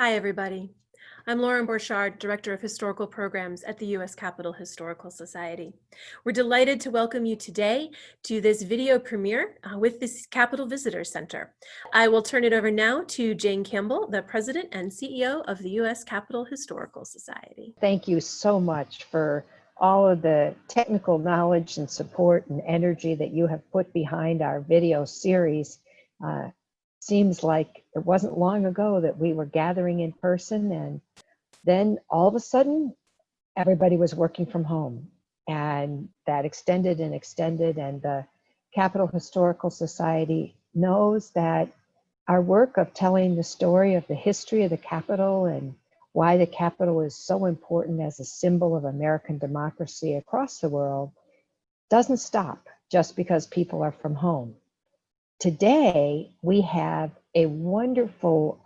Hi, everybody. I'm Lauren Windham, Director of Historical Programs at the U.S. Capitol Historical Society. We're delighted to welcome you today to this video premiere with this Capitol Visitor Center. I will turn it over now to Jane Campbell, the President and CEO of the U.S. Capitol Historical Society. Thank you so much for all of the technical knowledge and support and energy that you have put behind our video series. Seems like it wasn't long ago that we were gathering in person, and then all of a sudden everybody was working from home, and that extended and extended. And the Capitol Historical Society knows that our work of telling the story of the history of the Capitol and why the Capitol is so important as a symbol of American democracy across the world doesn't stop just because people are from home. Today, we have a wonderful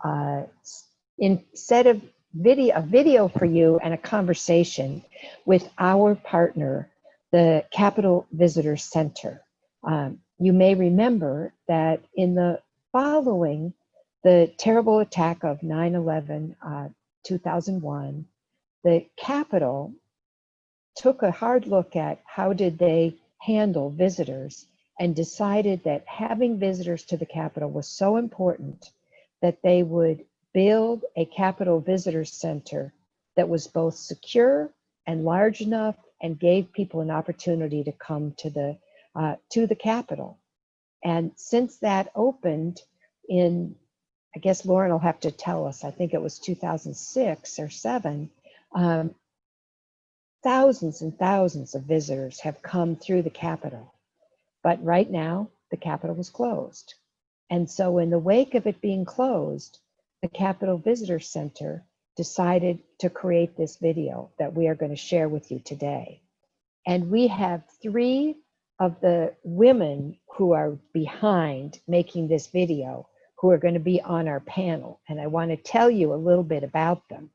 set of video for you and a conversation with our partner, the Capitol Visitor Center. You may remember that in the following the terrible attack of 9/11, 2001, the Capitol took a hard look at how did they handle visitors and decided that having visitors to the Capitol was so important that they would build a Capitol Visitor Center that was both secure and large enough and gave people an opportunity to come to the Capitol. And since that opened in, I guess Lauren will have to tell us, I think it was 2006 or 7, thousands and thousands of visitors have come through the Capitol. But right now, the Capitol was closed. And so in the wake of it being closed, the Capitol Visitor Center decided to create this video that we are going to share with you today. And we have 3 of the women who are behind making this video who are going to be on our panel. And I want to tell you a little bit about them.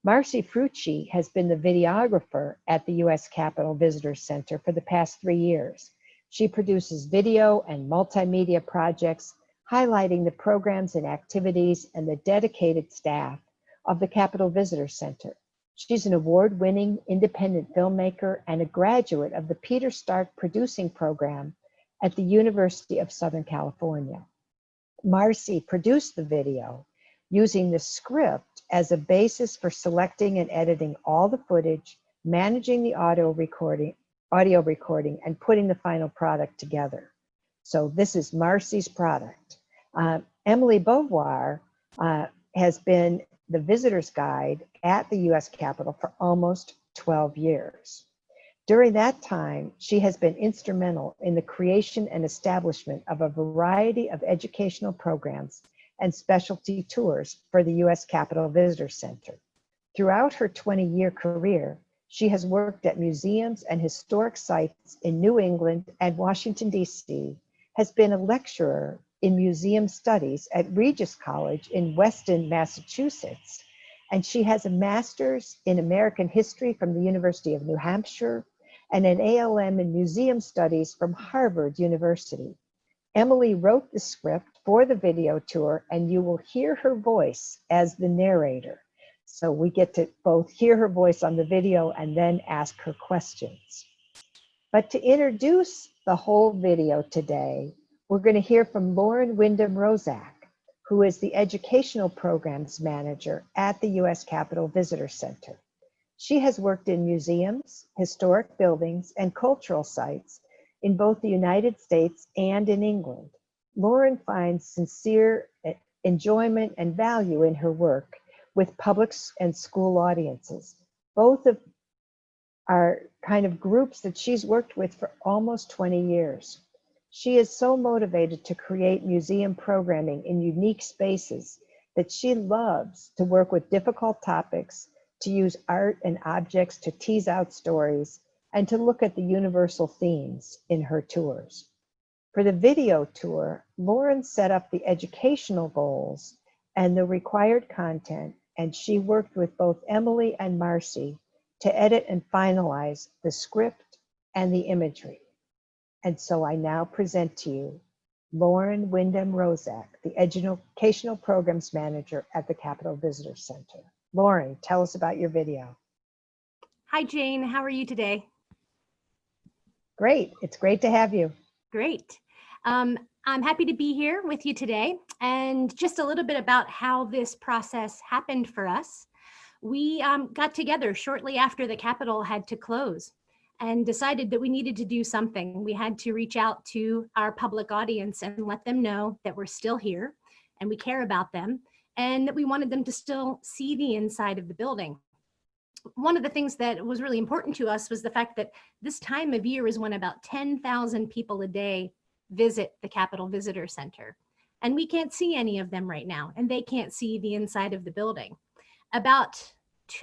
Marcey Frutchey has been the videographer at the U.S. Capitol Visitor Center for the past 3 years. She produces video and multimedia projects highlighting the programs and activities and the dedicated staff of the Capitol Visitor Center. She's an award-winning independent filmmaker and a graduate of the Peter Stark Producing Program at the University of Southern California. Marcey produced the video using the script as a basis for selecting and editing all the footage, managing the audio recording, and putting the final product together. So this is Marcey's product. Emily Boisvert has been the visitor's guide at the U.S. Capitol for almost 12 years. During that time, she has been instrumental in the creation and establishment of a variety of educational programs and specialty tours for the U.S. Capitol Visitor Center. Throughout her 20-year career, she has worked at museums and historic sites in New England and Washington, D.C., has been a lecturer in museum studies at Regis College in Weston, Massachusetts, and she has a master's in American history from the University of New Hampshire and an ALM in museum studies from Harvard University. Emily wrote the script for the video tour, and you will hear her voice as the narrator. So we get to both hear her voice on the video and then ask her questions. But to introduce the whole video today, we're going to hear from Lauren Windham Roszak, who is the Educational Programs Manager at the U.S. Capitol Visitor Center. She has worked in museums, historic buildings, and cultural sites in both the United States and in England. Lauren finds sincere enjoyment and value in her work with public and school audiences. Both of are kind of groups that she's worked with for almost 20 years. She is so motivated to create museum programming in unique spaces that she loves to work with difficult topics, to use art and objects to tease out stories, and to look at the universal themes in her tours. For the video tour, Lauren set up the educational goals and the required content, and she worked with both Emily and Marcey to edit and finalize the script and the imagery. And so I now present to you Lauren Windham Roszak, the Educational Programs Manager at the Capitol Visitor Center. Lauren, tell us about your video. Hi, Jane. How are you today? Great. It's great to have you. Great. I'm happy to be here with you today. And just a little bit about how this process happened for us. We got together shortly after the Capitol had to close and decided that we needed to do something. We had to reach out to our public audience and let them know that we're still here and we care about them and that we wanted them to still see the inside of the building. One of the things that was really important to us was the fact that this time of year is when about 10,000 people a day visit the Capitol Visitor Center. And we can't see any of them right now, and they can't see the inside of the building. About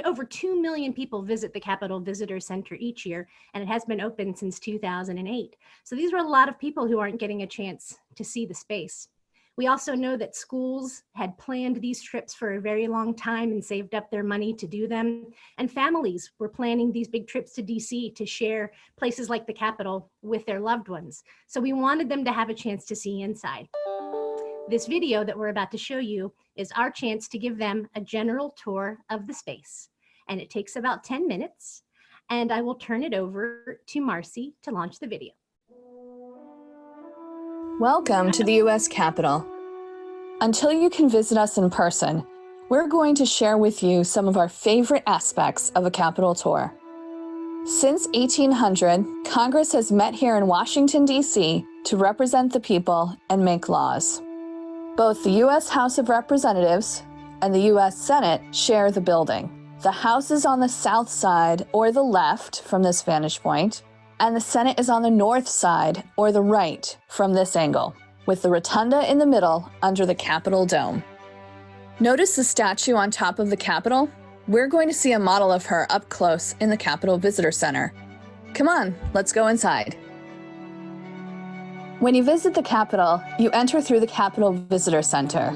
over 2 million people visit the Capitol Visitor Center each year, and it has been open since 2008. So these are a lot of people who aren't getting a chance to see the space. We also know that schools had planned these trips for a very long time and saved up their money to do them. And families were planning these big trips to DC to share places like the Capitol with their loved ones. So we wanted them to have a chance to see inside. This video that we're about to show you is our chance to give them a general tour of the space. And it takes about 10 minutes. And I will turn it over to Marcey to launch the video. Welcome to the U.S. Capitol. Until you can visit us in person, we're going to share with you some of our favorite aspects of a Capitol tour. Since 1800, Congress has met here in Washington, D.C. to represent the people and make laws. Both the U.S. House of Representatives and the U.S. Senate share the building. The House is on the south side or the left from this vantage point, and the Senate is on the north side or the right from this angle, with the Rotunda in the middle under the Capitol dome. Notice the statue on top of the Capitol? We're going to see a model of her up close in the Capitol Visitor Center. Come on, let's go inside. When you visit the Capitol, you enter through the Capitol Visitor Center.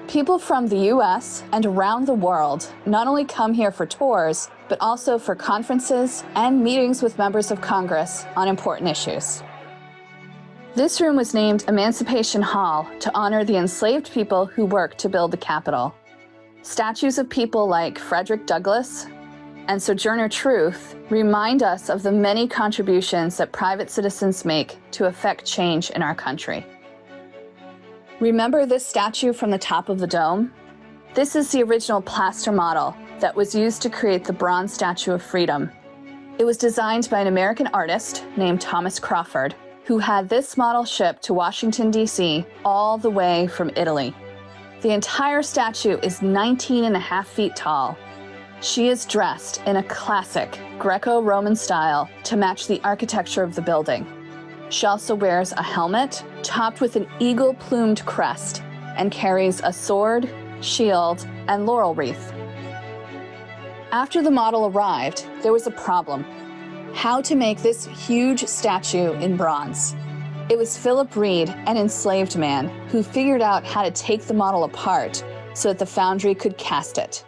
People from the U.S. and around the world not only come here for tours, but also for conferences and meetings with members of Congress on important issues. This room was named Emancipation Hall to honor the enslaved people who worked to build the Capitol. Statues of people like Frederick Douglass and Sojourner Truth remind us of the many contributions that private citizens make to affect change in our country. Remember this statue from the top of the dome? This is the original plaster model that was used to create the bronze Statue of Freedom. It was designed by an American artist named Thomas Crawford, who had this model shipped to Washington, D.C. all the way from Italy. The entire statue is 19.5 feet tall. She is dressed in a classic Greco-Roman style to match the architecture of the building. She also wears a helmet topped with an eagle-plumed crest and carries a sword, shield, and laurel wreath. After the model arrived, there was a problem: how to make this huge statue in bronze. It was Philip Reed, an enslaved man, who figured out how to take the model apart so that the foundry could cast it.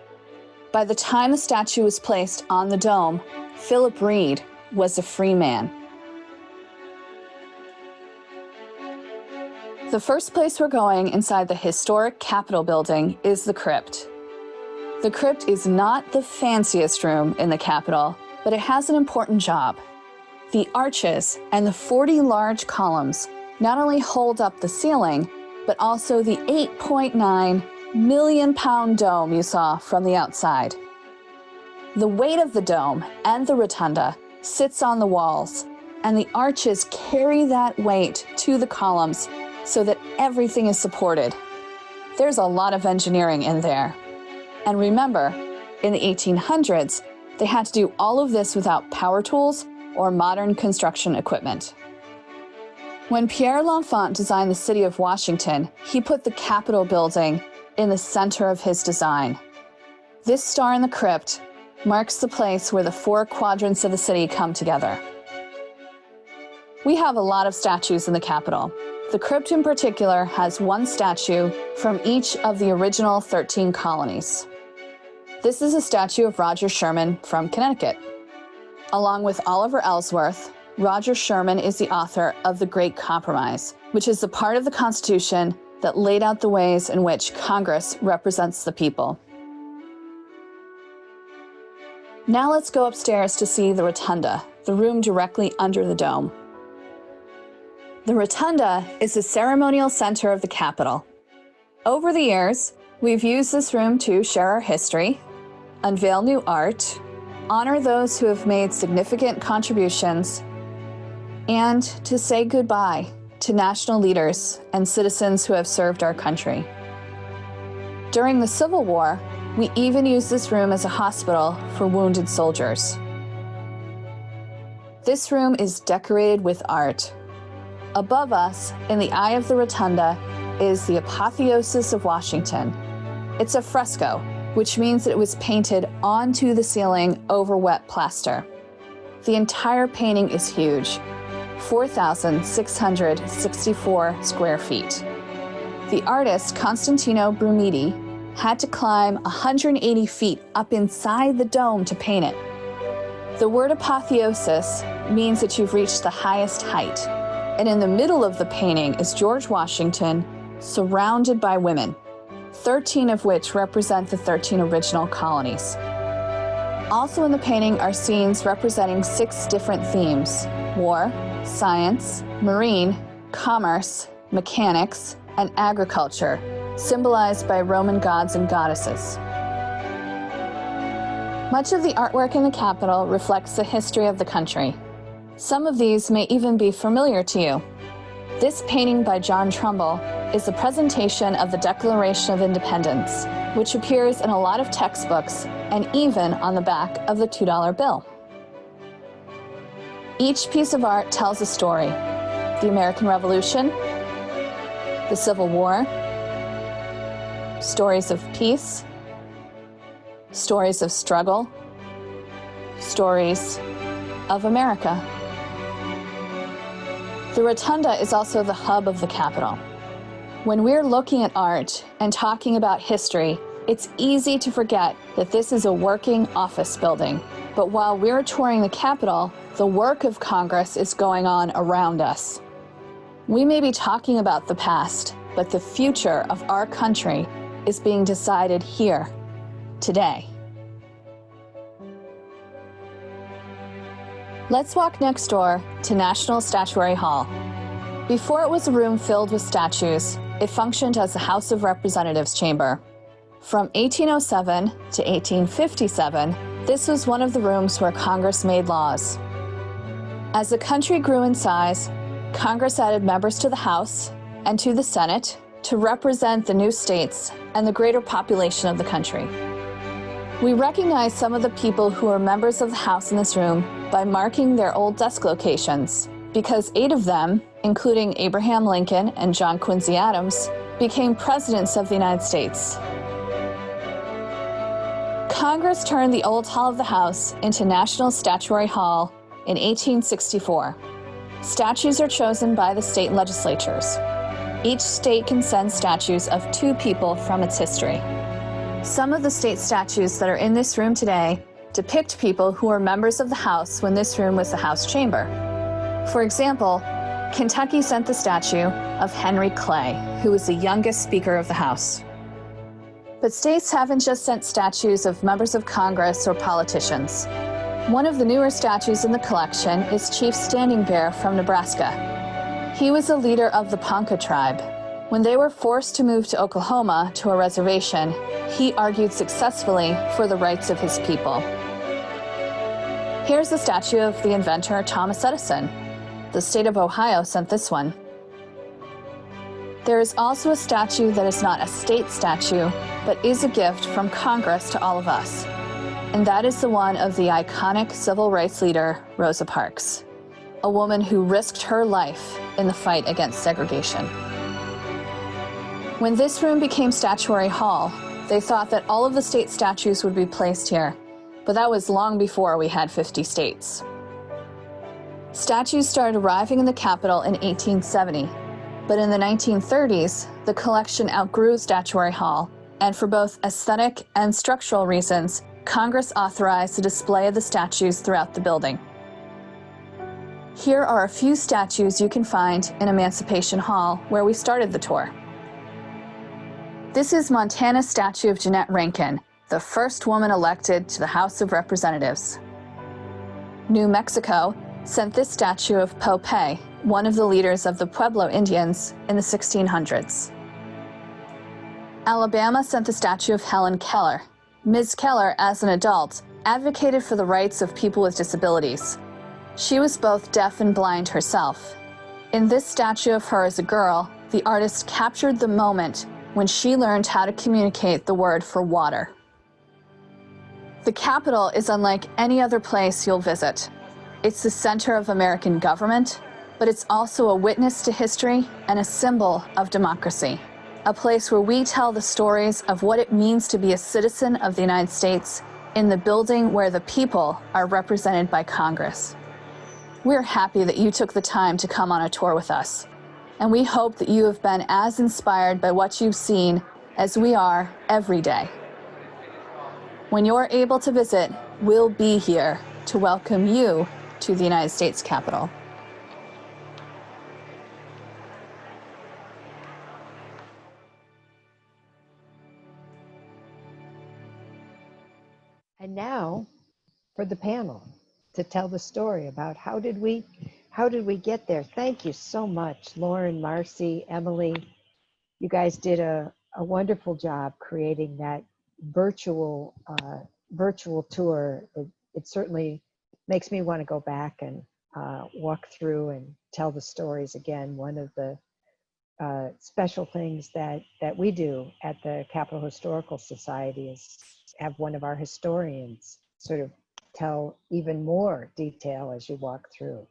By the time the statue was placed on the dome, Philip Reed was a free man. The first place we're going inside the historic Capitol building is the Crypt. The Crypt is not the fanciest room in the Capitol, but it has an important job. The arches and the 40 large columns not only hold up the ceiling, but also the 8.9 million-pound dome you saw from the outside. The weight of the dome and the rotunda sits on the walls, and the arches carry that weight to the columns so that everything is supported. There's a lot of engineering in there. And remember, in the 1800s, they had to do all of this without power tools or modern construction equipment. When Pierre L'Enfant designed the city of Washington, he put the Capitol building in the center of his design. This star in the crypt marks the place where the 4 quadrants of the city come together. We have a lot of statues in the Capitol. The crypt in particular has 1 statue from each of the original 13 colonies. This is a statue of Roger Sherman from Connecticut. Along with Oliver Ellsworth, Roger Sherman is the author of The Great Compromise, which is the part of the Constitution that laid out the ways in which Congress represents the people. Now let's go upstairs to see the Rotunda, the room directly under the dome. The Rotunda is the ceremonial center of the Capitol. Over the years, we've used this room to share our history, unveil new art, honor those who have made significant contributions, and to say goodbye to national leaders and citizens who have served our country. During the Civil War, we even used this room as a hospital for wounded soldiers. This room is decorated with art. Above us, in the eye of the Rotunda, is the Apotheosis of Washington. It's a fresco, which means that it was painted onto the ceiling over wet plaster. The entire painting is huge, 4,664 square feet. The artist, Constantino Brumidi, had to climb 180 feet up inside the dome to paint it. The word apotheosis means that you've reached the highest height. And in the middle of the painting is George Washington, surrounded by women, 13 of which represent the 13 original colonies. Also in the painting are scenes representing 6 different themes: war, science, marine, commerce, mechanics, and agriculture, symbolized by Roman gods and goddesses. Much of the artwork in the Capitol reflects the history of the country. Some of these may even be familiar to you. This painting by John Trumbull is a presentation of the Declaration of Independence, which appears in a lot of textbooks and even on the back of the $2 bill. Each piece of art tells a story: the American Revolution, the Civil War, stories of peace, stories of struggle, stories of America. The Rotunda is also the hub of the Capitol. When we're looking at art and talking about history, it's easy to forget that this is a working office building. But while we're touring the Capitol, the work of Congress is going on around us. We may be talking about the past, but the future of our country is being decided here, today. Let's walk next door to National Statuary Hall. Before it was a room filled with statues, it functioned as the House of Representatives chamber. From 1807 to 1857, this was one of the rooms where Congress made laws. As the country grew in size, Congress added members to the House and to the Senate to represent the new states and the greater population of the country. We recognize some of the people who are members of the House in this room by marking their old desk locations, because 8 of them, including Abraham Lincoln and John Quincy Adams, became presidents of the United States. Congress turned the old Hall of the House into National Statuary Hall in 1864. Statues are chosen by the state legislatures. Each state can send statues of 2 people from its history. Some of the state statues that are in this room today depict people who were members of the House when this room was the House chamber. For example, Kentucky sent the statue of Henry Clay, who was the youngest Speaker of the House. But states haven't just sent statues of members of Congress or politicians. One of the newer statues in the collection is Chief Standing Bear from Nebraska. He was a leader of the Ponca tribe. When they were forced to move to Oklahoma to a reservation, he argued successfully for the rights of his people. Here's the statue of the inventor Thomas Edison. The state of Ohio sent this one. There is also a statue that is not a state statue, but is a gift from Congress to all of us. And that is the one of the iconic civil rights leader, Rosa Parks, a woman who risked her life in the fight against segregation. When this room became Statuary Hall, they thought that all of the state statues would be placed here, but that was long before we had 50 states. Statues started arriving in the Capitol in 1870, but in the 1930s, the collection outgrew Statuary Hall, and for both aesthetic and structural reasons, Congress authorized the display of the statues throughout the building. Here are a few statues you can find in Emancipation Hall, where we started the tour. This is Montana's statue of Jeannette Rankin, the first woman elected to the House of Representatives. New Mexico sent this statue of Popey, one of the leaders of the Pueblo Indians in the 1600s. Alabama sent the statue of Helen Keller. Ms. Keller, as an adult, advocated for the rights of people with disabilities. She was both deaf and blind herself. In this statue of her as a girl, the artist captured the moment when she learned how to communicate the word for water. The Capitol is unlike any other place you'll visit. It's the center of American government, but it's also a witness to history and a symbol of democracy. A place where we tell the stories of what it means to be a citizen of the United States in the building where the people are represented by Congress. We're happy that you took the time to come on a tour with us, and we hope that you have been as inspired by what you've seen as we are every day. When you're able to visit, we'll be here to welcome you to the United States Capitol. And now for the panel to tell the story about how did we get there. Thank you so much, Lauren, Marcey, Emily. You guys did a wonderful job creating that virtual tour. It certainly makes me want to go back and walk through and tell the stories again. One of the special things that we do at the Capitol Historical Society is have one of our historians sort of tell even more detail as you walk through.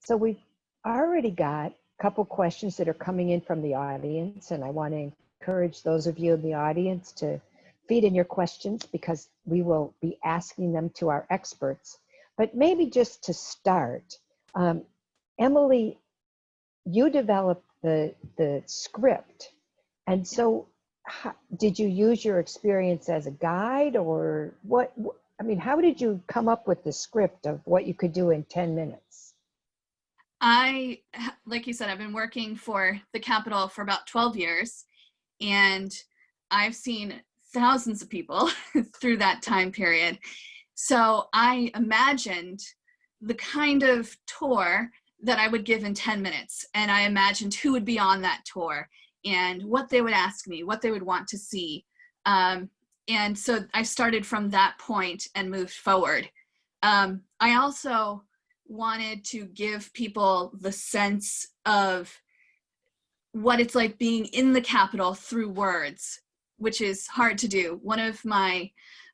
So we've already got a couple questions that are coming in from the audience, and I want to encourage those of you in the audience to feed in your questions because we will be asking them to our experts. But maybe just to start, Emily, you developed the script, and so did you use your experience as a guide, or what? I mean, how did you come up with the script of what you could do in 10 minutes? Like you said, I've been working for the Capitol for about 12 years, and I've seen thousands of people through that time period. So I imagined the kind of tour that I would give in 10 minutes, and I imagined who would be on that tour and what they would ask me, what they would want to see. And so I started from that point and moved forward. I also wanted to give people the sense of what it's like being in the Capitol through words, which is hard to do. One of my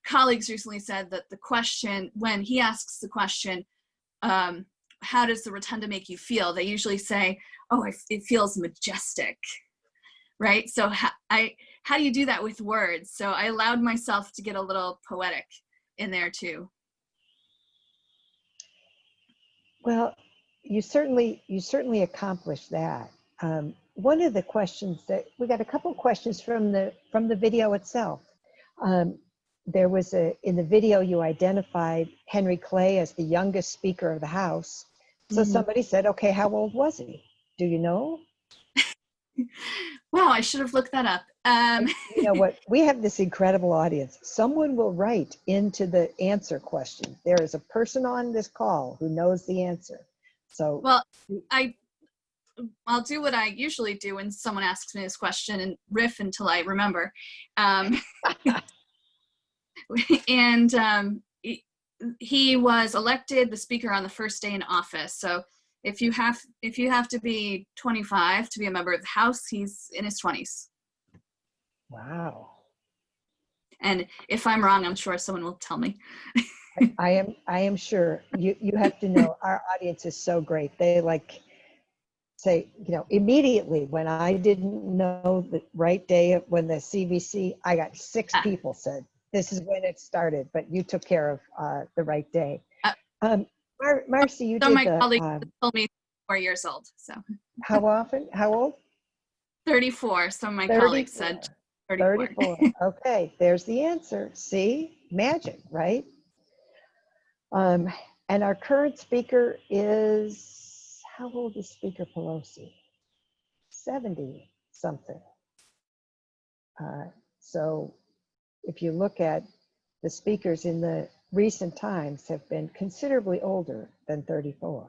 colleagues recently said that the question, when he asks the question, how does the Rotunda make you feel? They usually say, oh, it feels majestic, right? So how do you do that with words? So I allowed myself to get a little poetic in there too. Well, you certainly accomplished that. One of the questions that we got a couple questions from the video itself. There was in the video you identified Henry Clay as the youngest Speaker of the House. So somebody said, okay, how old was he? Do you know? Wow, I should have looked that up. You know what? We have this incredible audience. Someone will write into the answer question. There is a person on this call who knows the answer. So, well, I'll do what I usually do when someone asks me this question and riff until I remember. And he was elected the Speaker on the first day in office. So if you have to be 25 to be a member of the House, he's in his 20s. Wow. And if I'm wrong, I'm sure someone will tell me. I am sure. You have to know our audience is so great. They like say, you know, immediately when I didn't know the right day when the CVC, I got 6 people said, this is when it started, but you took care of the right day. Marcey, you did my colleague told me 4 years old. So how often? How old? 34. Some of my 34. colleagues said 34. 34. Okay, there's the answer. See, magic, right? And our current speaker is, how old is Speaker Pelosi? 70 something. So if you look at the speakers in the recent times have been considerably older than 34.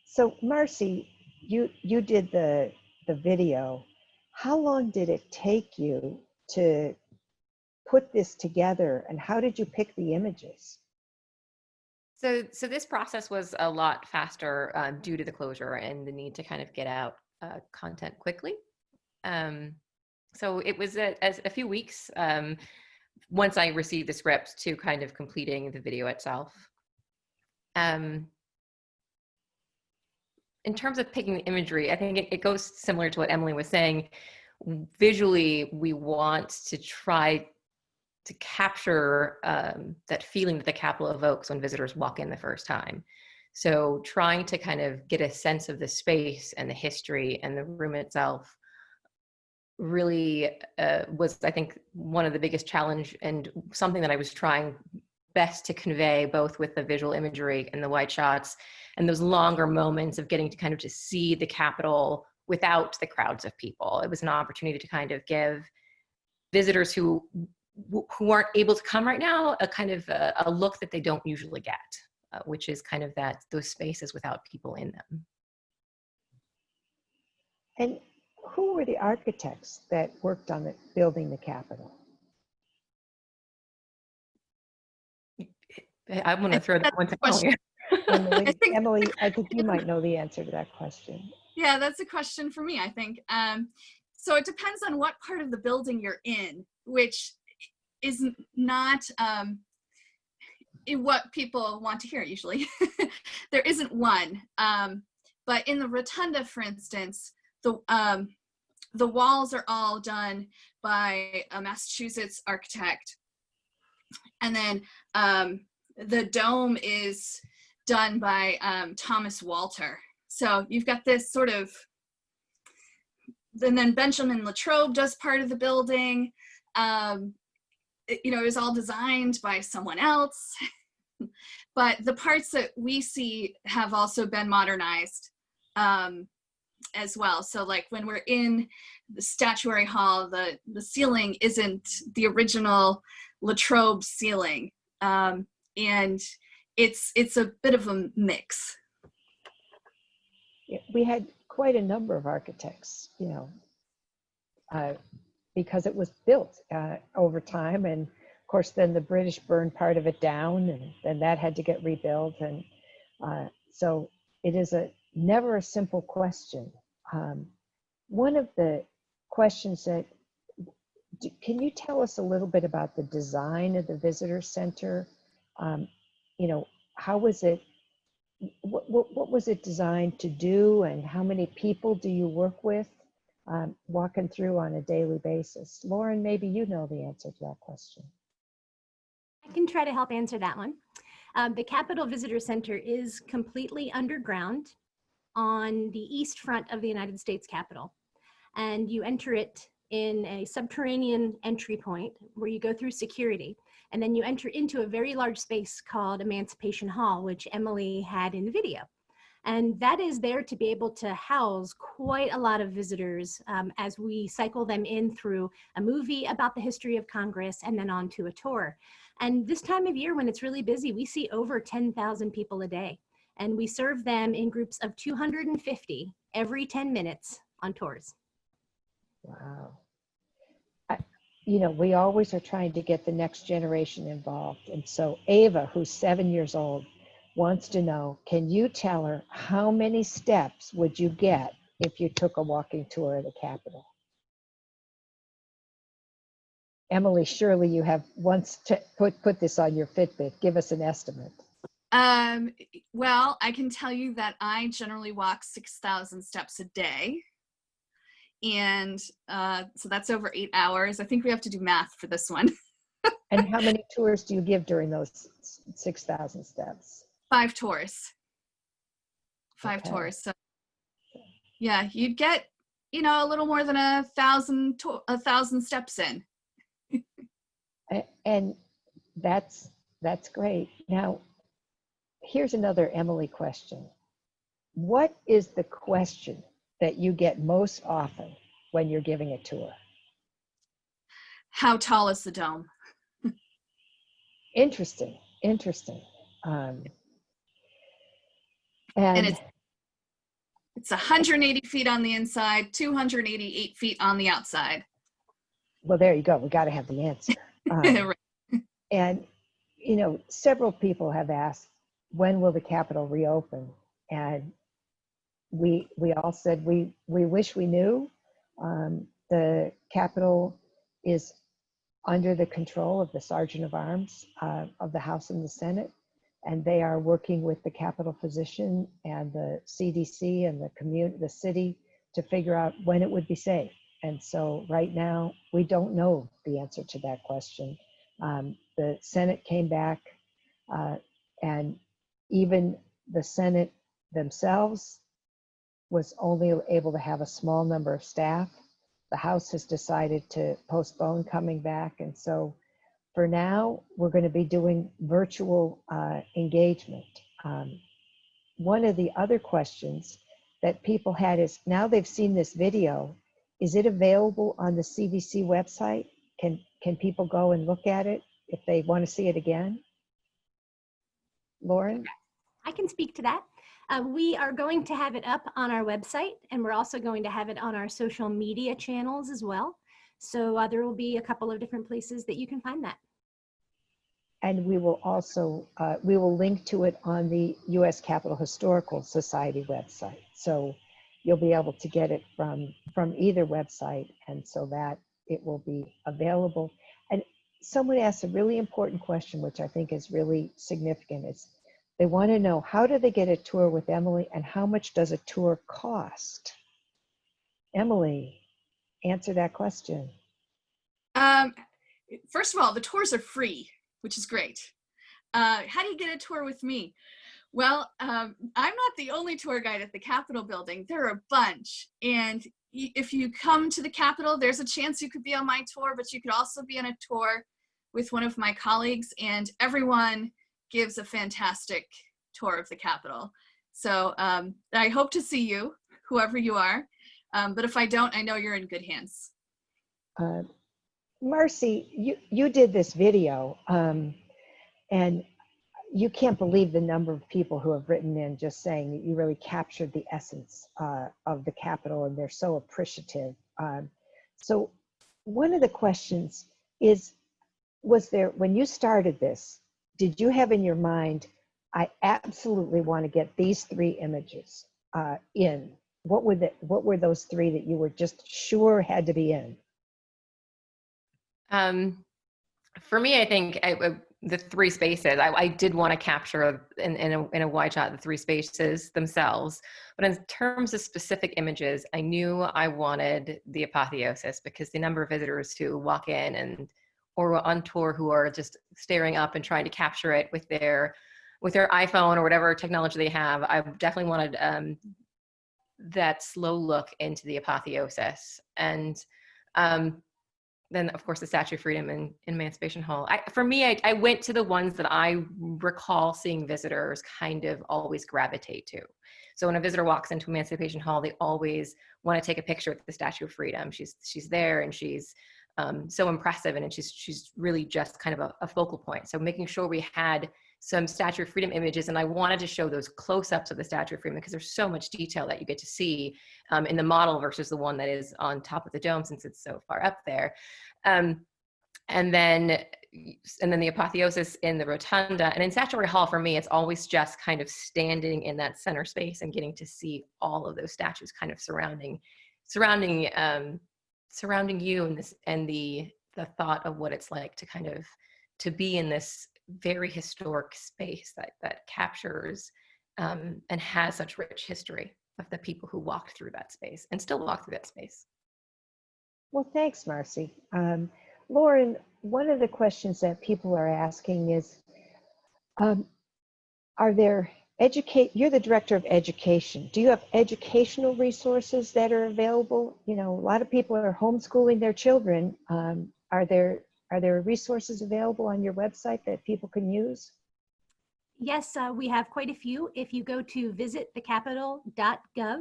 So Marcey, you did the video. How long did it take you to put this together, and how did you pick the images? So this process was a lot faster due to the closure and the need to kind of get out content quickly. So it was a few weeks once I received the script to kind of completing the video itself. In terms of picking the imagery, I think it goes similar to what Emily was saying. Visually, we want to try to capture that feeling that the Capitol evokes when visitors walk in the first time. So trying to kind of get a sense of the space and the history and the room itself really was, I think, one of the biggest challenge, and something that I was trying best to convey, both with the visual imagery and the wide shots and those longer moments of getting to kind of just see the Capitol without the crowds of people. It was an opportunity to kind of give visitors who aren't able to come right now a kind of a look that they don't usually get, which is kind of those spaces without people in them. And who were the architects that worked on building the Capitol? I'm going to throw that one to Emily. Emily, I think you might know the answer to that question. Yeah, that's a question for me, I think. So it depends on what part of the building you're in, which is not what people want to hear usually. There isn't one. But in the Rotunda, for instance, the walls are all done by a Massachusetts architect. And then the dome is done by Thomas Walter. So you've got this sort of, and then Benjamin Latrobe does part of the building. It was all designed by someone else. But the parts that we see have also been modernized as well. So like when we're in the Statuary Hall, the ceiling isn't the original Latrobe ceiling. And it's a bit of a mix. We had quite a number of architects, because it was built over time. And of course, then the British burned part of it down, and then that had to get rebuilt. And so it is never a simple question. One of the questions that, can you tell us a little bit about the design of the visitor center? How was it, what was it designed to do, and how many people do you work with walking through on a daily basis? Lauren, maybe you know the answer to that question. I can try to help answer that one. The Capitol Visitor Center is completely underground on the east front of the United States Capitol. And you enter it in a subterranean entry point where you go through security. And then you enter into a very large space called Emancipation Hall, which Emily had in the video. And that is there to be able to house quite a lot of visitors as we cycle them in through a movie about the history of Congress and then on to a tour. And this time of year when it's really busy, we see over 10,000 people a day. And we serve them in groups of 250 every 10 minutes on tours. Wow. We always are trying to get the next generation involved. And so Ava, who's 7 years old, wants to know, can you tell her how many steps would you get if you took a walking tour of the Capitol? Emily, surely you have once put this on your Fitbit. Give us an estimate. Well, I can tell you that I generally walk 6,000 steps a day. And so that's over 8 hours. I think we have to do math for this one. And how many tours do you give during those 6,000 steps? 5 tours. 5 Okay. tours. So yeah, you'd get, a little more than 1,000 steps in. And that's That's great. Now, here's another Emily question. What is the question that you get most often when you're giving a tour? How tall is the dome? Interesting, interesting. And And it's 180 feet on the inside, 288 feet on the outside. well, there you go. We got to have the answer. Right. And, you know, several people have asked, when will the Capitol reopen? And we all said we wish we knew. The Capitol is under the control of the Sergeant of Arms of the House and the Senate, and they are working with the Capitol physician and the CDC and the city to figure out when it would be safe. And so right now, we don't know the answer to that question. The Senate came back, and even the Senate themselves was only able to have a small number of staff. The House has decided to postpone coming back. And so for now, we're going to be doing virtual engagement. One of the other questions that people had is, now they've seen this video, is it available on the CDC website? Can people go and look at it if they want to see it again? Lauren? I can speak to that. We are going to have it up on our website, and we're also going to have it on our social media channels as well. So there will be a couple of different places that you can find that. And we will also, we will link to it on the U.S. Capitol Historical Society website. So you'll be able to get it from either website, and so that it will be available. And someone asked a really important question, which I think is really significant. They want to know, how do they get a tour with Emily, and how much does a tour cost? Emily, answer that question. First of all, the tours are free, which is great. How do you get a tour with me? Well, I'm not the only tour guide at the Capitol building. There are a bunch. And if you come to the Capitol, there's a chance you could be on my tour, but you could also be on a tour with one of my colleagues, and everyone gives a fantastic tour of the Capitol. So I hope to see you, whoever you are. But if I don't, I know you're in good hands. Marcey, you did this video, and you can't believe the number of people who have written in just saying that you really captured the essence of the Capitol, and they're so appreciative. So one of the questions is, was there, when you started this, did you have in your mind, I absolutely want to get these 3 images in? What were those 3 that you were just sure had to be in? For me, I think the 3 spaces, I did want to capture in a wide shot the 3 spaces themselves. But in terms of specific images, I knew I wanted the apotheosis, because the number of visitors who walk in or on tour who are just staring up and trying to capture it with their iPhone or whatever technology they have, I definitely wanted that slow look into the apotheosis. And then, of course, the Statue of Freedom in Emancipation Hall. For me, I went to the ones that I recall seeing visitors kind of always gravitate to. So when a visitor walks into Emancipation Hall, they always want to take a picture with the Statue of Freedom. She's there, and she's so impressive, and she's really just kind of a focal point. So making sure we had some Statue of Freedom images, and I wanted to show those close-ups of the Statue of Freedom because there's so much detail that you get to see in the model versus the one that is on top of the dome, since it's so far up there. And then the apotheosis in the Rotunda. And in Statuary Hall, for me, it's always just kind of standing in that center space and getting to see all of those statues kind of surrounding you, and the thought of what it's like to kind of to be in this very historic space that captures and has such rich history of the people who walked through that space and still walk through that space. Well, thanks, Marcey. Lauren, one of the questions that people are asking is, are there you're the director of education. Do you have educational resources that are available? You know, a lot of people are homeschooling their children. Are there Are there resources available on your website that people can use? Yes, we have quite a few. If you go to visitthecapitol.gov,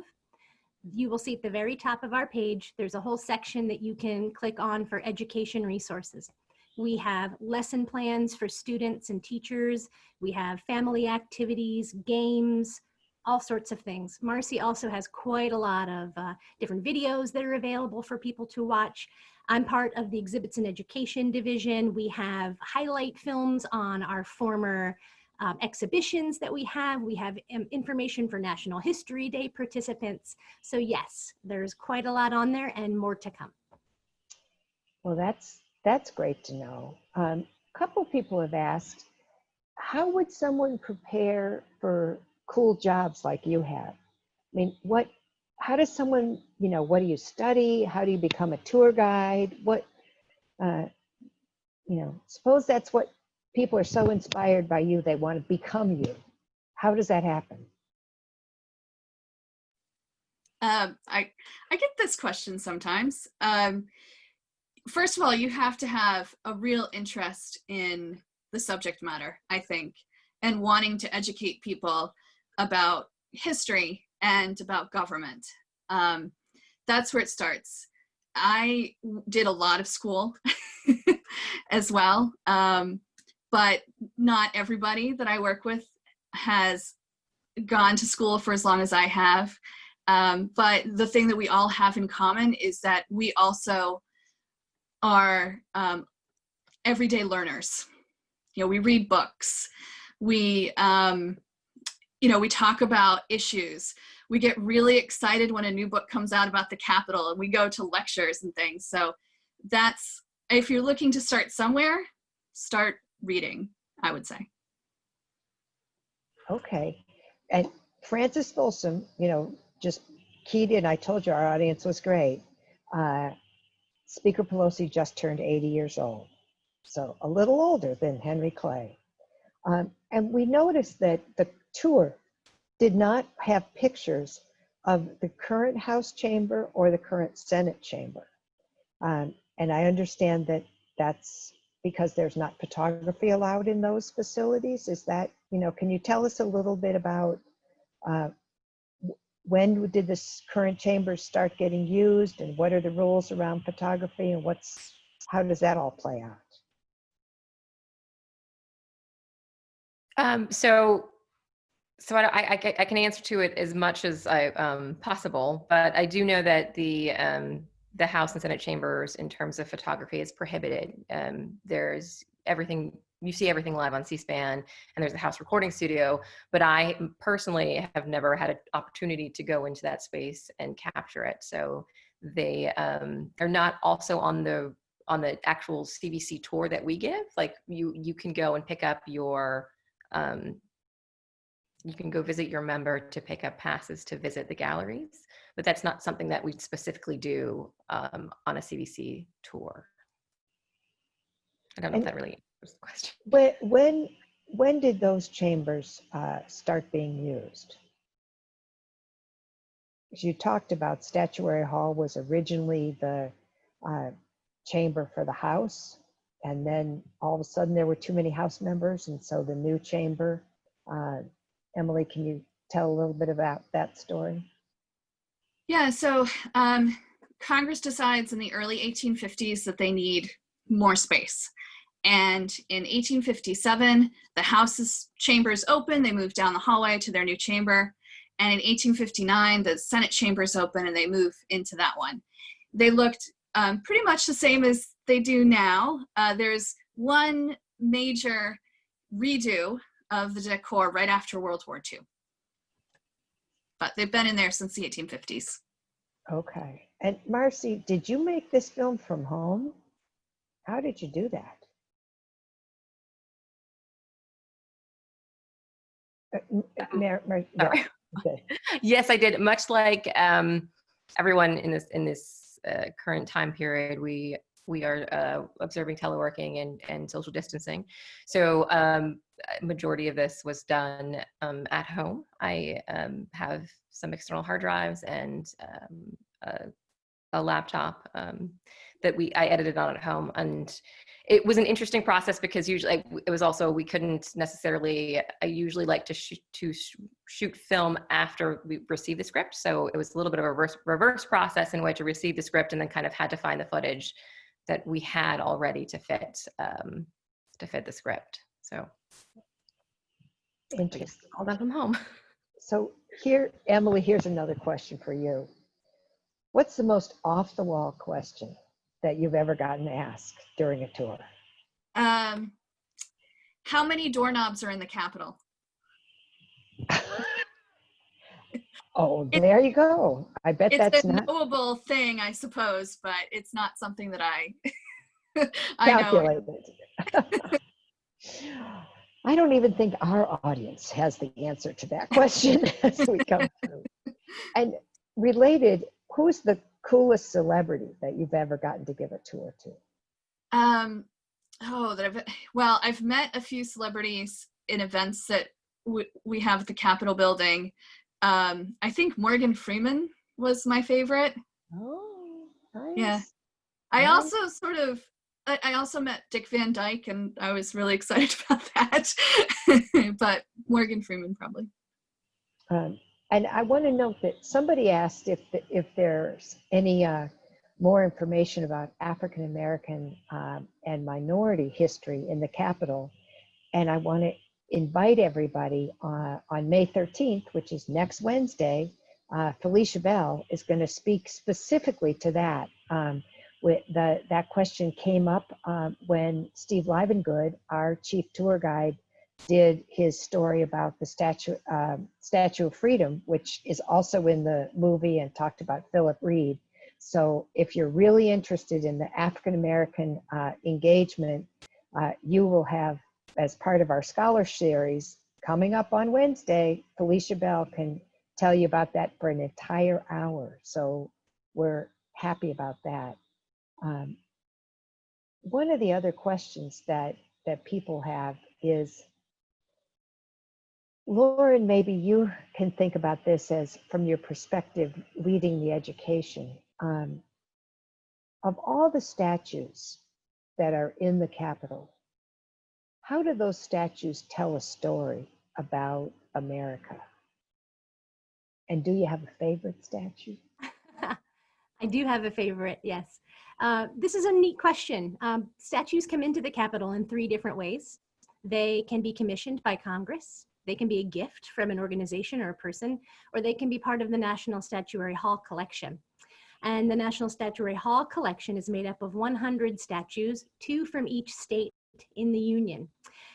you will see at the very top of our page, there's a whole section that you can click on for education resources. We have lesson plans for students and teachers. We have family activities, games, all sorts of things. Marcey also has quite a lot of different videos that are available for people to watch. I'm part of the Exhibits and Education division. We have highlight films on our former exhibitions that we have. We have information for National History Day participants. So yes, there's quite a lot on there and more to come. Well, that's great to know. A couple people have asked, how would someone prepare for cool jobs like you have? I mean, how does someone, what do you study? How do you become a tour guide? Suppose that's what people are so inspired by you, they want to become you. How does that happen? I get this question sometimes. First of all, you have to have a real interest in the subject matter, I think, and wanting to educate people about history and about government. That's where it starts. I did a lot of school as well, but not everybody that I work with has gone to school for as long as I have. But the thing that we all have in common is that we also are everyday learners. We read books. We talk about issues. We get really excited when a new book comes out about the Capitol, and we go to lectures and things. So that's, if you're looking to start somewhere, start reading, I would say. Okay. And Frances Folsom, just keyed in. I told you our audience was great. Speaker Pelosi just turned 80 years old, so a little older than Henry Clay. And we noticed that the tour did not have pictures of the current House chamber or the current Senate chamber. And I understand that that's because there's not photography allowed in those facilities. Is that, can you tell us a little bit about when did this current chambers start getting used, and what are the rules around photography, and how does that all play out? So I can answer to it as much as possible, but I do know that the House and Senate chambers, in terms of photography, is prohibited. There's everything, you see everything live on C-SPAN, and there's a House recording studio, but I personally have never had an opportunity to go into that space and capture it. So they are not also on the actual CVC tour that we give. Like you can go and pick up your you can go visit your member to pick up passes to visit the galleries, but that's not something that we specifically do on a CVC tour. I don't know if that really answers the question. When did those chambers start being used? As you talked about, Statuary Hall was originally the chamber for the House, and then all of a sudden there were too many House members, and so the new chamber. Emily, can you tell a little bit about that story? Yeah, so Congress decides in the early 1850s that they need more space. And in 1857, the House's chambers open, they move down the hallway to their new chamber. And in 1859, the Senate chambers open and they move into that one. They looked pretty much the same as they do now. There's one major redo of the decor right after World War II. But they've been in there since the 1850s. Okay. And Marcey, did you make this film from home? How did you do that? Sorry. Okay. Yes, I did. Much like everyone in this current time period, we are observing teleworking and social distancing. So majority of this was done at home. I have some external hard drives and a laptop that I edited on at home, and it was an interesting process because usually it was also, we couldn't necessarily, I usually like to shoot film after we receive the script. So it was a little bit of a reverse process in which I received the script and then kind of had to find the footage that we had already to fit the script. So Interesting. all done from home. So here, Emily, here's another question for you. What's the most off the wall question that you've ever gotten asked during a tour? How many doorknobs are in the Capitol? Oh, there you go. I bet that's It's a not knowable thing, I suppose, but it's not something that I I know. calculated. I don't even think our audience has the answer to that question as we come through. And related, who's the coolest celebrity that you've ever gotten to give a tour to? I've met a few celebrities in events that we have at the Capitol building. I think Morgan Freeman was my favorite. Oh, nice. Yeah. I also met Dick Van Dyke, and I was really excited about that. But Morgan Freeman probably. And I want to note that somebody asked if there's any more information about African American and minority history in the Capitol. And I want to invite everybody on May 13th, which is next Wednesday. Felicia Bell is going to speak specifically to that. That question came up when Steve Livengood, our chief tour guide, did his story about the Statue of Freedom, which is also in the movie and talked about Philip Reed. So if you're really interested in the African American engagement, you will have, as part of our scholar series coming up on Wednesday, Felicia Bell can tell you about that for an entire hour. So we're happy about that. One of the other questions that people have is, Lauren, maybe you can think about this as from your perspective leading the education. Of all the statues that are in the Capitol, how do those statues tell a story about America? And do you have a favorite statue? I do have a favorite, yes. This is a neat question. Statues come into the Capitol in 3 different ways. They can be commissioned by Congress, they can be a gift from an organization or a person, or they can be part of the National Statuary Hall collection. And the National Statuary Hall collection is made up of 100 statues, 2 from each state in the Union.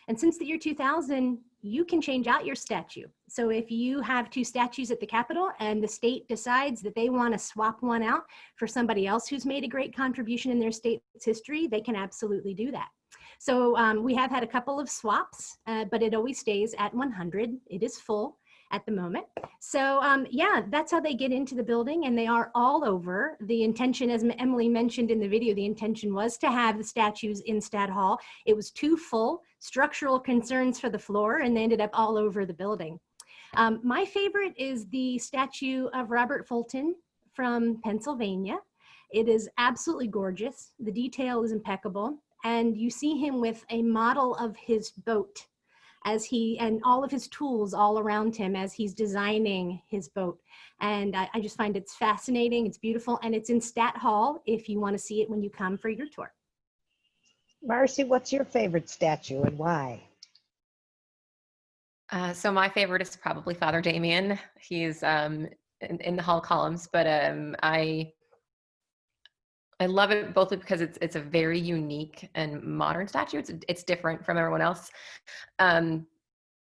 And since the year 2000, you can change out your statue. So if you have 2 statues at the Capitol and the state decides that they want to swap one out for somebody else who's made a great contribution in their state's history, they can absolutely do that. So we have had a couple of swaps, but it always stays at 100. It is full at the moment. So yeah, that's how they get into the building, and they are all over. The intention, as Emily mentioned in the video, the intention was to have the statues in Stat Hall. It was too full, structural concerns for the floor, and they ended up all over the building. My favorite is the statue of Robert Fulton from Pennsylvania. It is absolutely gorgeous. The detail is impeccable. And you see him with a model of his boat and all of his tools all around him as he's designing his boat. And I just find it's fascinating, it's beautiful, and it's in Stat Hall if you want to see it when you come for your tour. Marcy, what's your favorite statue and why? So my favorite is probably Father Damien. He's in the hall columns, but I love it both because it's a very unique and modern statue. It's different from everyone else, from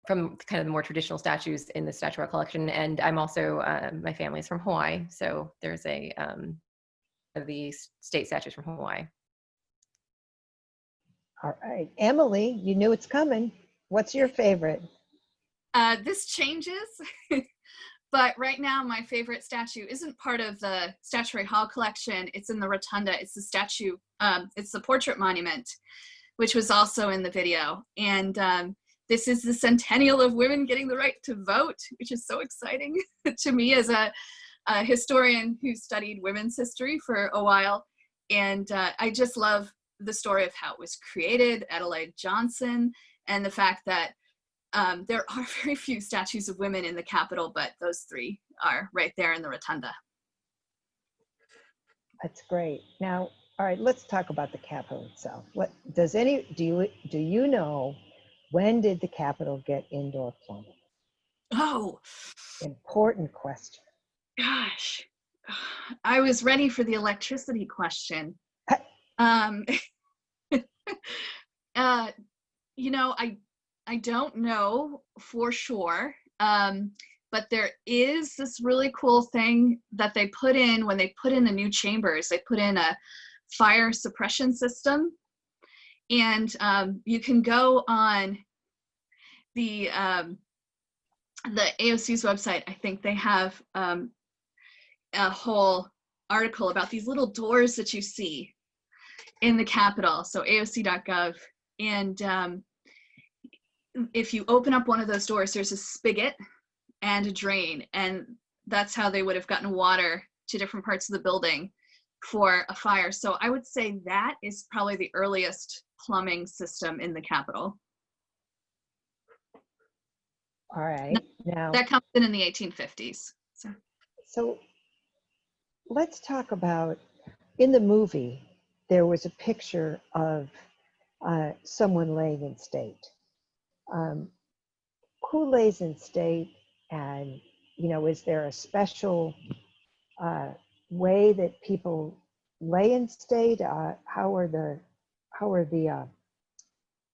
kind of the more traditional statues in the statuary collection. And I'm also my family is from Hawaii, so there's of the state statues from Hawaii. All right, Emily, you knew it's coming. What's your favorite? This changes. But right now, my favorite statue isn't part of the Statuary Hall collection. It's in the Rotunda. It's the statue, it's the portrait monument, which was also in the video. And this is the Centennial of women getting the right to vote, which is so exciting to me as a historian who studied women's history for a while. And I just love the story of how it was created, Adelaide Johnson, and the fact that there are very few statues of women in the Capitol, but those three are right there in the Rotunda. That's great. Now, all right, let's talk about the Capitol itself. What does do you know, when did the Capitol get indoor plumbing? Oh, Important question. gosh. I was ready for the electricity question. You know, I don't know for sure, but there is this really cool thing that they put in when they put in the new chambers. They put in a fire suppression system, and you can go on the AOC's website. I think they have a whole article about these little doors that you see in the Capitol, so aoc.gov, and if you open up one of those doors, there's a spigot and a drain, and that's how they would have gotten water to different parts of the building for a fire. So I would say that is probably the earliest plumbing system in the Capitol. All right, now that comes in the 1850s. So let's talk about, in the movie, there was a picture of someone laying in state. Who lays in state, and is there a special way that people lay in state? How are the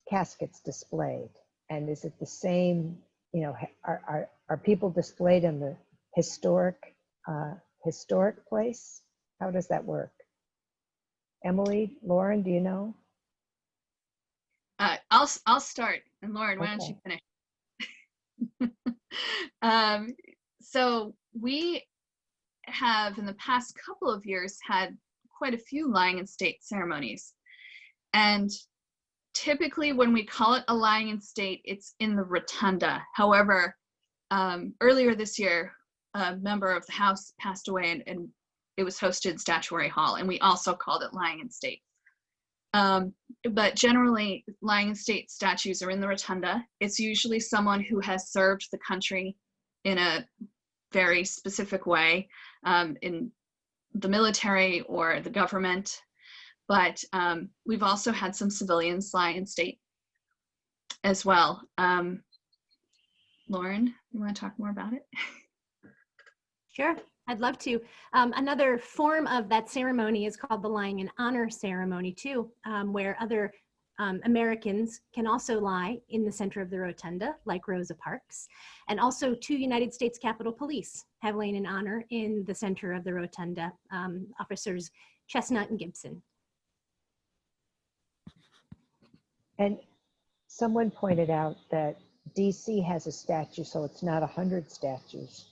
caskets displayed, and is it the same? Are people displayed in the historic place? How does that work? Emily, Lauren, do you know? I'll start, and Lauren, why don't you finish? So we have in the past couple of years had quite a few lying in state ceremonies, and typically when we call it a lying in state, it's in the Rotunda. However, earlier this year, a member of the House passed away, and it was hosted in Statuary Hall, and we also called it lying in state. But generally, lying in state statues are in the Rotunda. It's usually someone who has served the country in a very specific way, in the military or the government. But we've also had some civilians lie in state as well. Lauren, you want to talk more about it? Sure, I'd love to. Another form of that ceremony is called the Lying in Honor ceremony too, where other Americans can also lie in the center of the Rotunda, like Rosa Parks. And also 2 United States Capitol Police have lain in honor in the center of the Rotunda, Officers Chestnut and Gibson. And someone pointed out that DC has a statue, so it's not 100 statues.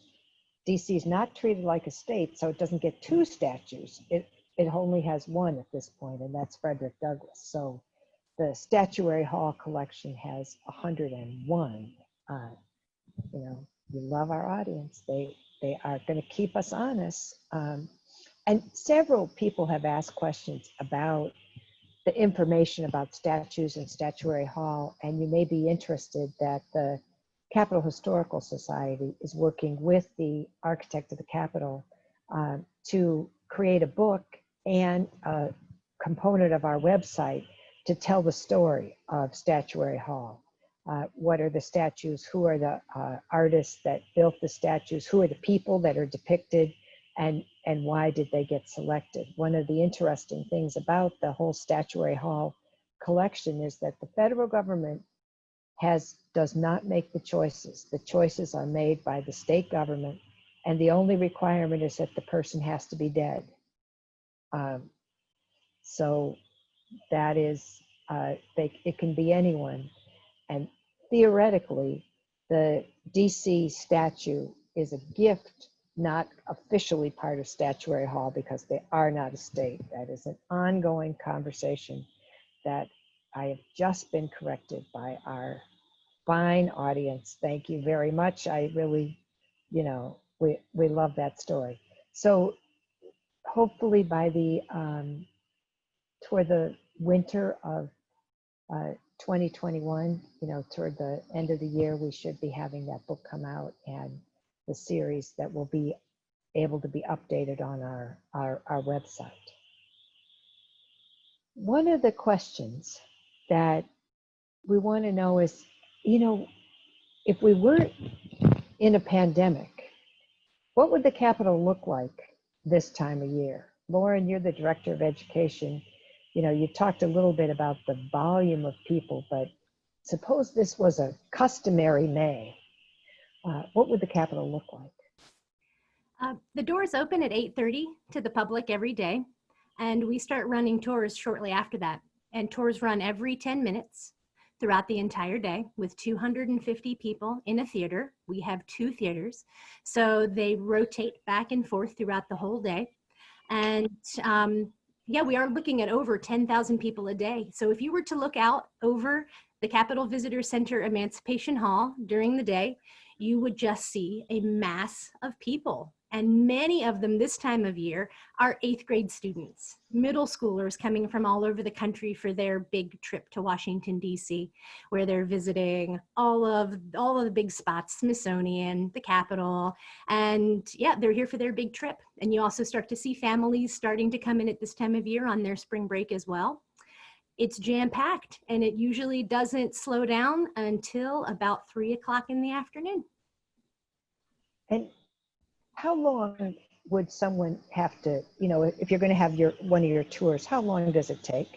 DC is not treated like a state, so it doesn't get 2 statues. It only has 1 at this point, and that's Frederick Douglass. So the Statuary Hall collection has 101. We love our audience. They are going to keep us honest. And several people have asked questions about the information about statues in Statuary Hall, and you may be interested that the Capitol Historical Society is working with the architect of the Capitol to create a book and a component of our website to tell the story of Statuary Hall. What are the statues? Who are the artists that built the statues? Who are the people that are depicted? And why did they get selected? One of the interesting things about the whole Statuary Hall collection is that the federal government does not make the choices. The choices are made by the state government, and the only requirement is that the person has to be dead. So that is, it can be anyone. And theoretically, the DC statue is a gift, not officially part of Statuary Hall because they are not a state. That is an ongoing conversation that I have just been corrected by our fine audience. Thank you very much. I really, we love that story. So hopefully by toward the winter of 2021, toward the end of the year, we should be having that book come out and the series that will be able to be updated on our website. One of the questions that we want to know is, if we weren't in a pandemic, what would the Capitol look like this time of year? Lauren, you're the Director of Education. You talked a little bit about the volume of people, but suppose this was a customary May. What would the Capitol look like? The doors open at 8:30 to the public every day, and we start running tours shortly after that. And tours run every 10 minutes throughout the entire day with 250 people in a theater. We have 2 theaters, so they rotate back and forth throughout the whole day. And yeah, we are looking at over 10,000 people a day. So if you were to look out over the Capitol Visitor Center Emancipation Hall during the day, you would just see a mass of people. And many of them this time of year are 8th grade students, middle schoolers coming from all over the country for their big trip to Washington, D.C., where they're visiting all of the big spots, Smithsonian, the Capitol, and yeah, they're here for their big trip. And you also start to see families starting to come in at this time of year on their spring break as well. It's jam-packed, and it usually doesn't slow down until about 3 o'clock in the afternoon. And how long would someone have to, if you're going to have one of your tours, how long does it take?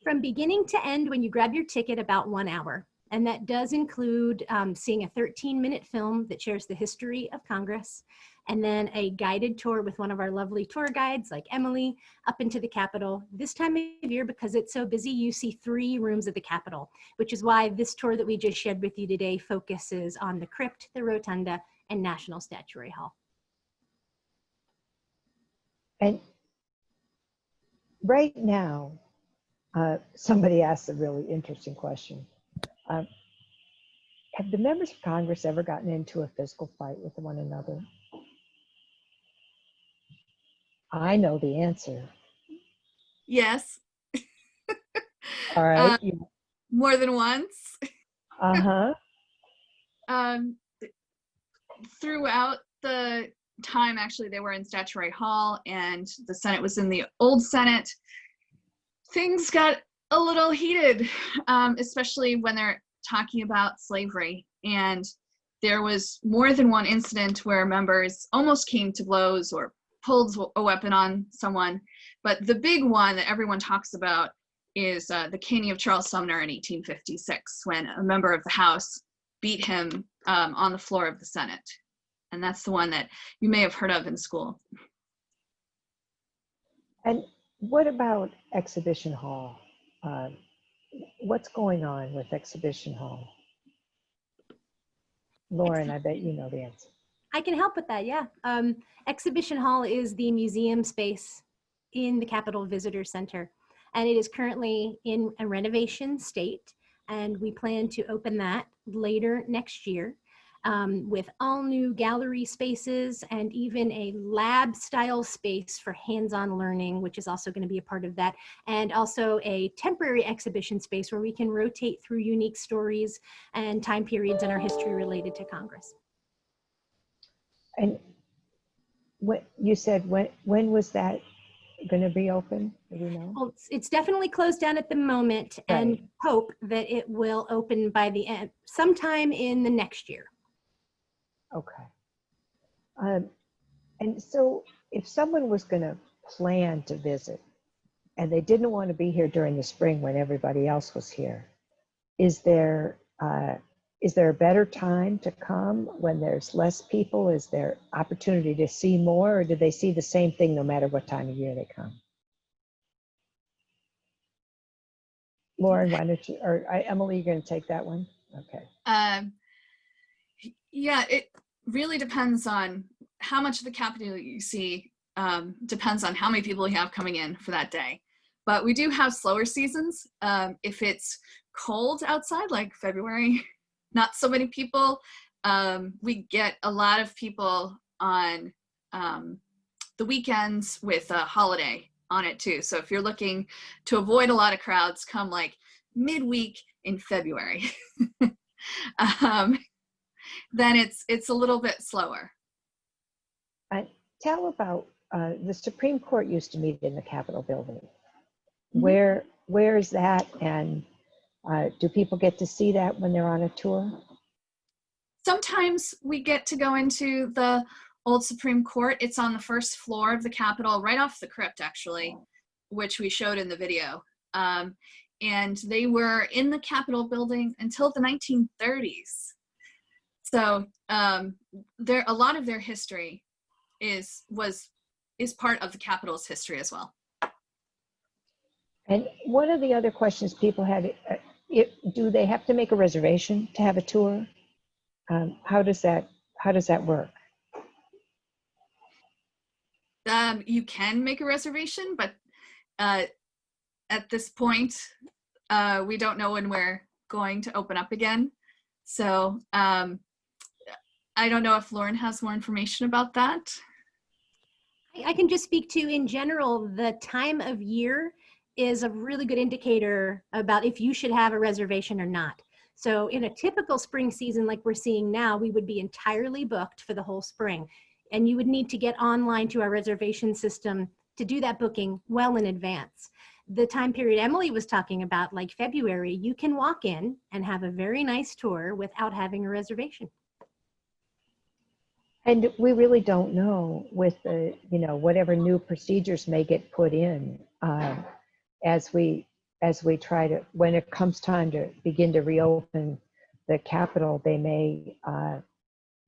From beginning to end, when you grab your ticket, about 1 hour. And that does include seeing a 13-minute film that shares the history of Congress, and then a guided tour with one of our lovely tour guides like Emily up into the Capitol. This time of year, because it's so busy, you see 3 rooms of the Capitol, which is why this tour that we just shared with you today focuses on the Crypt, the Rotunda, and National Statuary Hall. And right now, somebody asked a really interesting question. Have the members of Congress ever gotten into a physical fight with one another? I know the answer. Yes. All right. More than once. Uh-huh. Throughout the time, actually, they were in Statuary Hall and the Senate was in the old Senate. Things got a little heated, especially when they're talking about slavery. And there was more than one incident where members almost came to blows or pulled a weapon on someone. But the big one that everyone talks about is the caning of Charles Sumner in 1856, when a member of the House beat him on the floor of the Senate. And that's the one that you may have heard of in school. And what about Exhibition Hall? What's going on with Exhibition Hall? Lauren, I bet you know the answer. I can help with that, yeah. Exhibition Hall is the museum space in the Capitol Visitor Center, and it is currently in a renovation state, and we plan to open that later next year with all new gallery spaces and even a lab style space for hands-on learning, which is also going to be a part of that, and also a temporary exhibition space where we can rotate through unique stories and time periods in our history related to Congress. And what you said, when was that going to be open? Do we know? Well, it's definitely closed down at the moment, Right. and hope that it will open by the end, sometime in the next year. Okay. And so if someone was going to plan to visit and they didn't want to be here during the spring when everybody else was here, is there a better time to come when there's less people? Is there opportunity to see more, or do they see the same thing no matter what time of year they come? Lauren, why don't you, or Emily, you're going to take that one? Okay. Yeah, it really depends on how much of the Capitol you see, depends on how many people you have coming in for that day. But we do have slower seasons. If it's cold outside, like February, not so many people. We get a lot of people on the weekends with a holiday on it too. So if you're looking to avoid a lot of crowds, come like midweek in February. Then it's a little bit slower. Tell about the Supreme Court used to meet in the Capitol building. Mhm. Where is that, and do people get to see that when they're on a tour? Sometimes we get to go into the old Supreme Court. It's on the first floor of the Capitol, right off the crypt, actually, which we showed in the video. And they were in the Capitol building until the 1930s. So a lot of their history is part of the Capitol's history as well. And one of the other questions people had, do they have to make a reservation to have a tour? How does that work? You can make a reservation, but at this point, we don't know when we're going to open up again. So I don't know if Lauren has more information about that. I can just speak to, in general, the time of year is a really good indicator about if you should have a reservation or not. So in a typical spring season like we're seeing now, we would be entirely booked for the whole spring. And you would need to get online to our reservation system to do that booking well in advance. The time period Emily was talking about, like February, you can walk in and have a very nice tour without having a reservation. And we really don't know with the, whatever new procedures may get put in as we try to, when it comes time to begin to reopen the Capitol, they may,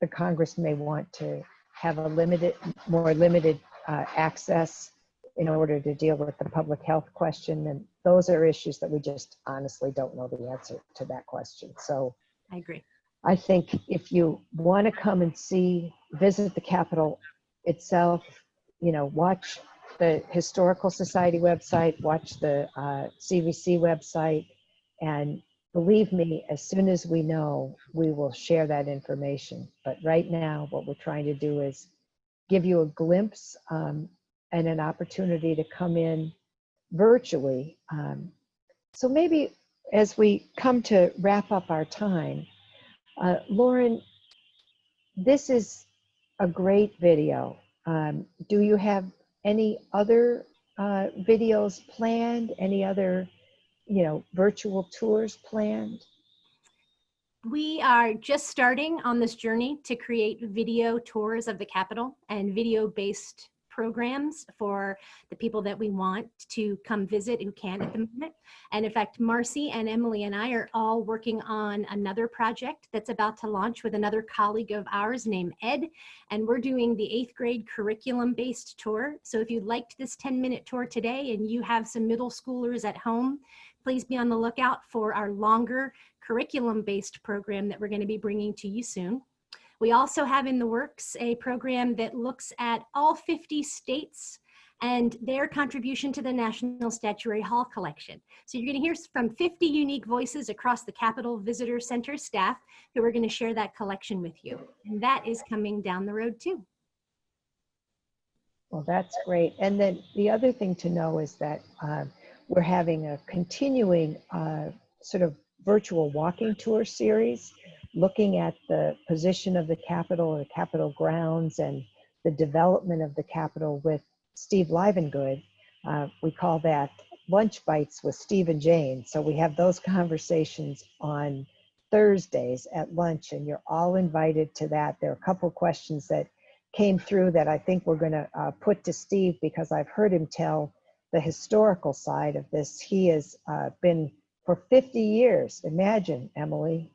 the Congress may want to have a more limited access in order to deal with the public health question. And those are issues that we just honestly don't know the answer to that question. So I agree. I think if you want to come and visit the Capitol itself, watch the Historical Society website, watch the CVC website, and believe me, as soon as we know, we will share that information. But right now, what we're trying to do is give you a glimpse and an opportunity to come in virtually. So maybe as we come to wrap up our time, Lauren, this is a great video. Do you have any other videos planned? Any other, virtual tours planned? We are just starting on this journey to create video tours of the Capitol and video-based programs for the people that we want to come visit who can't at the moment. And in fact, Marcey and Emily and I are all working on another project that's about to launch with another colleague of ours named Ed. And we're doing the 8th grade curriculum-based tour. So if you liked this 10-minute tour today and you have some middle schoolers at home, please be on the lookout for our longer curriculum-based program that we're going to be bringing to you soon. We also have in the works a program that looks at all 50 states and their contribution to the National Statuary Hall collection. So you're going to hear from 50 unique voices across the Capitol Visitor Center staff who are going to share that collection with you. And that is coming down the road too. Well, that's great. And then the other thing to know is that we're having a continuing sort of virtual walking tour series looking at the position of the Capitol or Capitol grounds and the development of the Capitol with Steve Livengood. We call that Lunch Bites with Steve and Jane. So we have those conversations on Thursdays at lunch, and you're all invited to that. There are a couple questions that came through that I think we're going to put to Steve, because I've heard him tell the historical side of this. He has been for 50 years, imagine, Emily,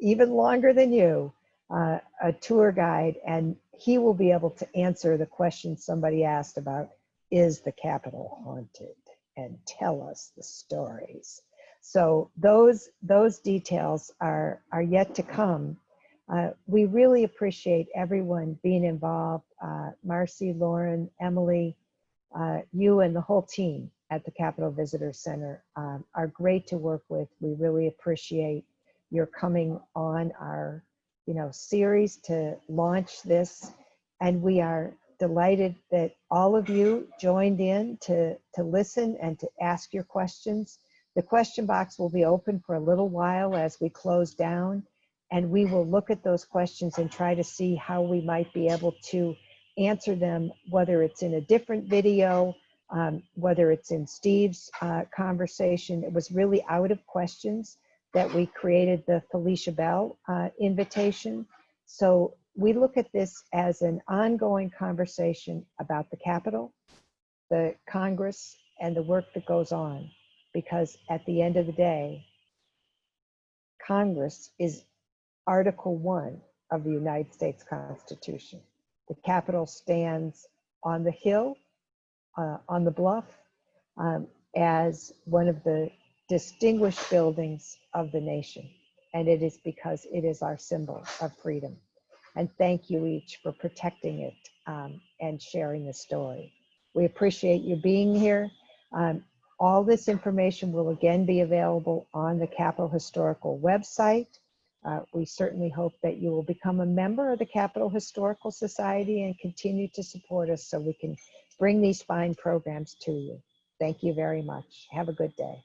even longer than you, a tour guide, and he will be able to answer the question somebody asked about, is the Capitol haunted? And tell us the stories. So those details are yet to come. We really appreciate everyone being involved. Marcey, Lauren, Emily, you and the whole team at the Capitol Visitor Center are great to work with. We really appreciate your coming on our series to launch this. And we are delighted that all of you joined in to listen and to ask your questions. The question box will be open for a little while as we close down, and we will look at those questions and try to see how we might be able to answer them, whether it's in a different video, whether it's in Steve's conversation. It was really out of questions that we created the Felicia Bell invitation. So we look at this as an ongoing conversation about the Capitol, the Congress, and the work that goes on. Because at the end of the day, Congress is Article 1 of the United States Constitution. The Capitol stands on the hill, on the bluff, as one of the distinguished buildings of the nation. And it is because it is our symbol of freedom. And thank you each for protecting it and sharing the story. We appreciate you being here. All this information will again be available on the Capitol Historical website. We certainly hope that you will become a member of the Capitol Historical Society and continue to support us so we can bring these fine programs to you. Thank you very much. Have a good day.